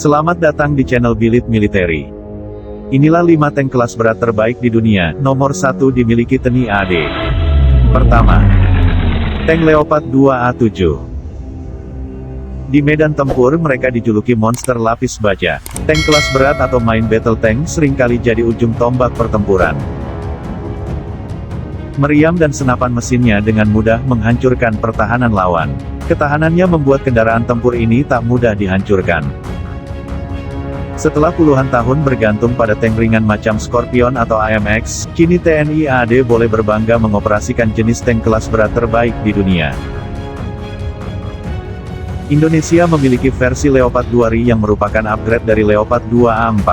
Selamat datang di channel Billit Military. Inilah 5 tank kelas berat terbaik di dunia, nomor 1 dimiliki TNI AD. Pertama, tank Leopard 2A7. Di medan tempur mereka dijuluki monster lapis baja. Tank kelas berat atau main battle tank seringkali jadi ujung tombak pertempuran. Meriam dan senapan mesinnya dengan mudah menghancurkan pertahanan lawan. Ketahanannya membuat kendaraan tempur ini tak mudah dihancurkan. Setelah puluhan tahun bergantung pada tank ringan macam Scorpion atau AMX, kini TNI AD boleh berbangga mengoperasikan jenis tank kelas berat terbaik di dunia. Indonesia memiliki versi Leopard 2RI yang merupakan upgrade dari Leopard 2A4.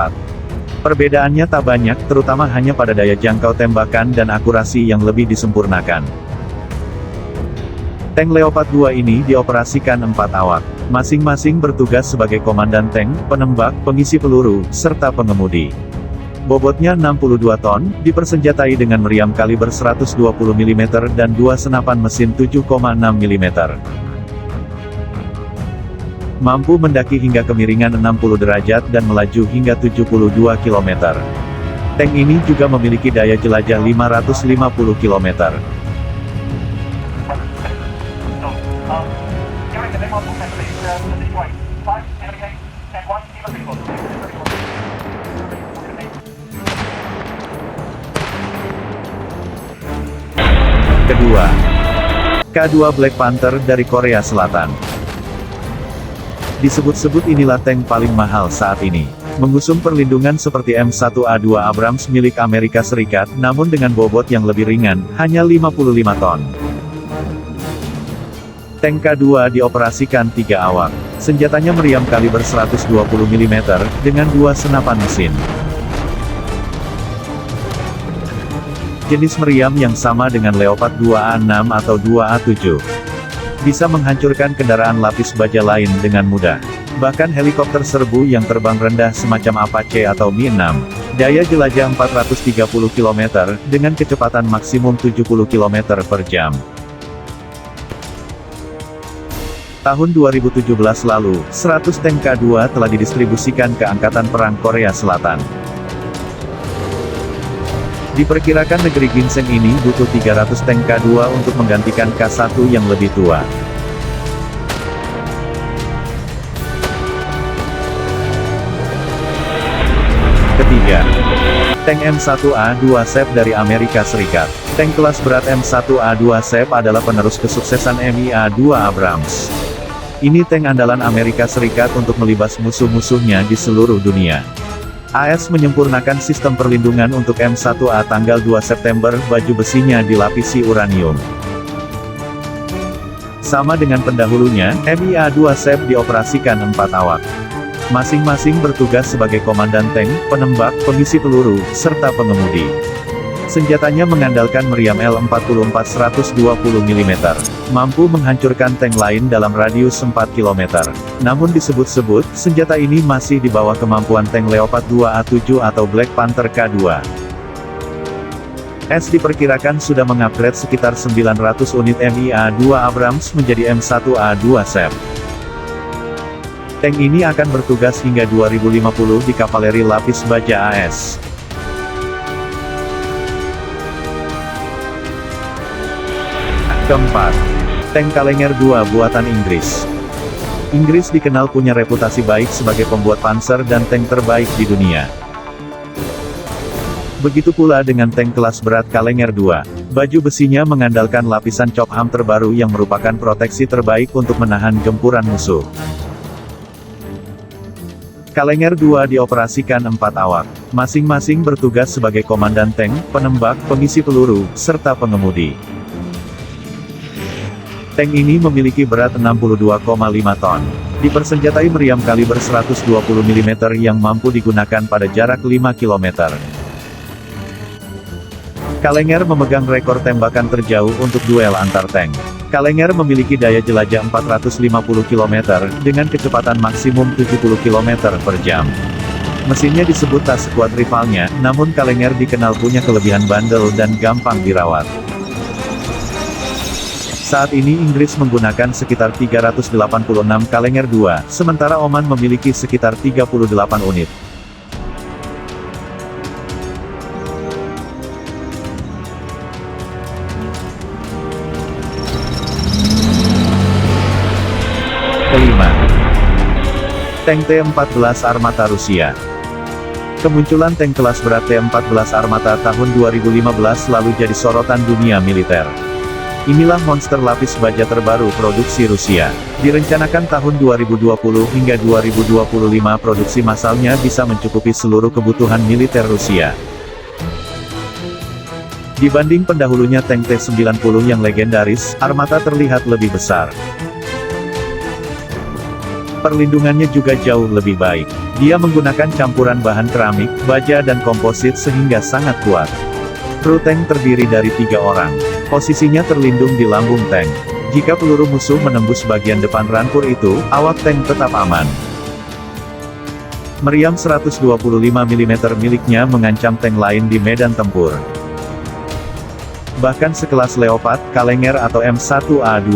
Perbedaannya tak banyak, terutama hanya pada daya jangkau tembakan dan akurasi yang lebih disempurnakan. Tank Leopard 2 ini dioperasikan 4 awak. Masing-masing bertugas sebagai komandan tank, penembak, pengisi peluru, serta pengemudi. Bobotnya 62 ton, dipersenjatai dengan meriam kaliber 120 mm dan 2 senapan mesin 7,6 mm. Mampu mendaki hingga kemiringan 60 derajat dan melaju hingga 72 km. Tank ini juga memiliki daya jelajah 550 km. Kedua, K2 Black Panther dari Korea Selatan. Disebut-sebut inilah tank paling mahal saat ini. Mengusung perlindungan seperti M1A2 Abrams milik Amerika Serikat, namun dengan bobot yang lebih ringan, hanya 55 ton. Tank K2 dioperasikan 3 awak. Senjatanya meriam kaliber 120 mm, dengan 2 senapan mesin. Jenis meriam yang sama dengan Leopard 2A6 atau 2A7. Bisa menghancurkan kendaraan lapis baja lain dengan mudah. Bahkan helikopter serbu yang terbang rendah semacam Apache atau Mi-6. Daya jelajah 430 km, dengan kecepatan maksimum 70 km per jam. Tahun 2017 lalu, 100 tank K2 telah didistribusikan ke Angkatan Perang Korea Selatan. Diperkirakan negeri ginseng ini butuh 300 tank K2 untuk menggantikan K1 yang lebih tua. Ketiga, tank M1A2 SEP dari Amerika Serikat. Tank kelas berat M1A2 SEP adalah penerus kesuksesan MIA-2 Abrams. Ini tank andalan Amerika Serikat untuk melibas musuh-musuhnya di seluruh dunia. AS menyempurnakan sistem perlindungan untuk M1A tanggal 2 September, baju besinya dilapisi uranium. Sama dengan pendahulunya, MIA-2 SEP dioperasikan 4 awak. Masing-masing bertugas sebagai komandan tank, penembak, pengisi peluru, serta pengemudi. Senjatanya mengandalkan meriam L44 120 mm. Mampu menghancurkan tank lain dalam radius 4 km. Namun disebut-sebut, senjata ini masih di bawah kemampuan tank Leopard 2A7 atau Black Panther K2. S diperkirakan sudah mengupgrade sekitar 900 unit MIA-2 Abrams menjadi M1A2 SEP. Tank ini akan bertugas hingga 2050 di kavaleri lapis baja AS. Keempat, tank Kallenger 2 buatan Inggris. Inggris dikenal punya reputasi baik sebagai pembuat panser dan tank terbaik di dunia. Begitu pula dengan tank kelas berat Kallenger 2. Baju besinya mengandalkan lapisan Chopham terbaru yang merupakan proteksi terbaik untuk menahan gempuran musuh. Kallenger 2 dioperasikan 4 awak. Masing-masing bertugas sebagai komandan tank, penembak, pengisi peluru, serta pengemudi. Tank ini memiliki berat 62,5 ton. Dipersenjatai meriam kaliber 120 mm yang mampu digunakan pada jarak 5 km. Kallenger memegang rekor tembakan terjauh untuk duel antar tank. Kallenger memiliki daya jelajah 450 km, dengan kecepatan maksimum 70 km per jam. Mesinnya disebut tak sekuat rivalnya, namun Kallenger dikenal punya kelebihan bandel dan gampang dirawat. Saat ini Inggris menggunakan sekitar 386 Challenger 2, sementara Oman memiliki sekitar 38 unit. Kelima, tank T-14 Armata Rusia. Kemunculan tank kelas berat T-14 Armata tahun 2015 lalu jadi sorotan dunia militer. Inilah monster lapis baja terbaru produksi Rusia. Direncanakan tahun 2020 hingga 2025 produksi massalnya bisa mencukupi seluruh kebutuhan militer Rusia. Dibanding pendahulunya tank T-90 yang legendaris, Armata terlihat lebih besar. Perlindungannya juga jauh lebih baik. Dia menggunakan campuran bahan keramik, baja dan komposit sehingga sangat kuat. Kru tank terdiri dari 3 orang. Posisinya terlindung di lambung tank. Jika peluru musuh menembus bagian depan rampur itu, awak tank tetap aman. Meriam 125 mm miliknya mengancam tank lain di medan tempur. Bahkan sekelas Leopard, Challenger atau M1A2,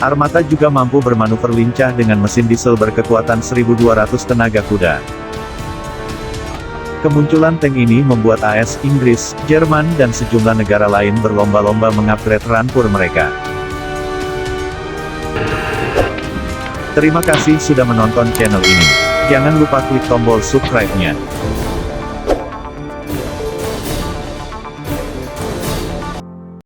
Armata juga mampu bermanuver lincah dengan mesin diesel berkekuatan 1200 tenaga kuda. Kemunculan tank ini membuat AS, Inggris, Jerman dan sejumlah negara lain berlomba-lomba mengupgrade rampur mereka. Terima kasih sudah menonton channel ini. Jangan lupa klik tombol subscribe-nya.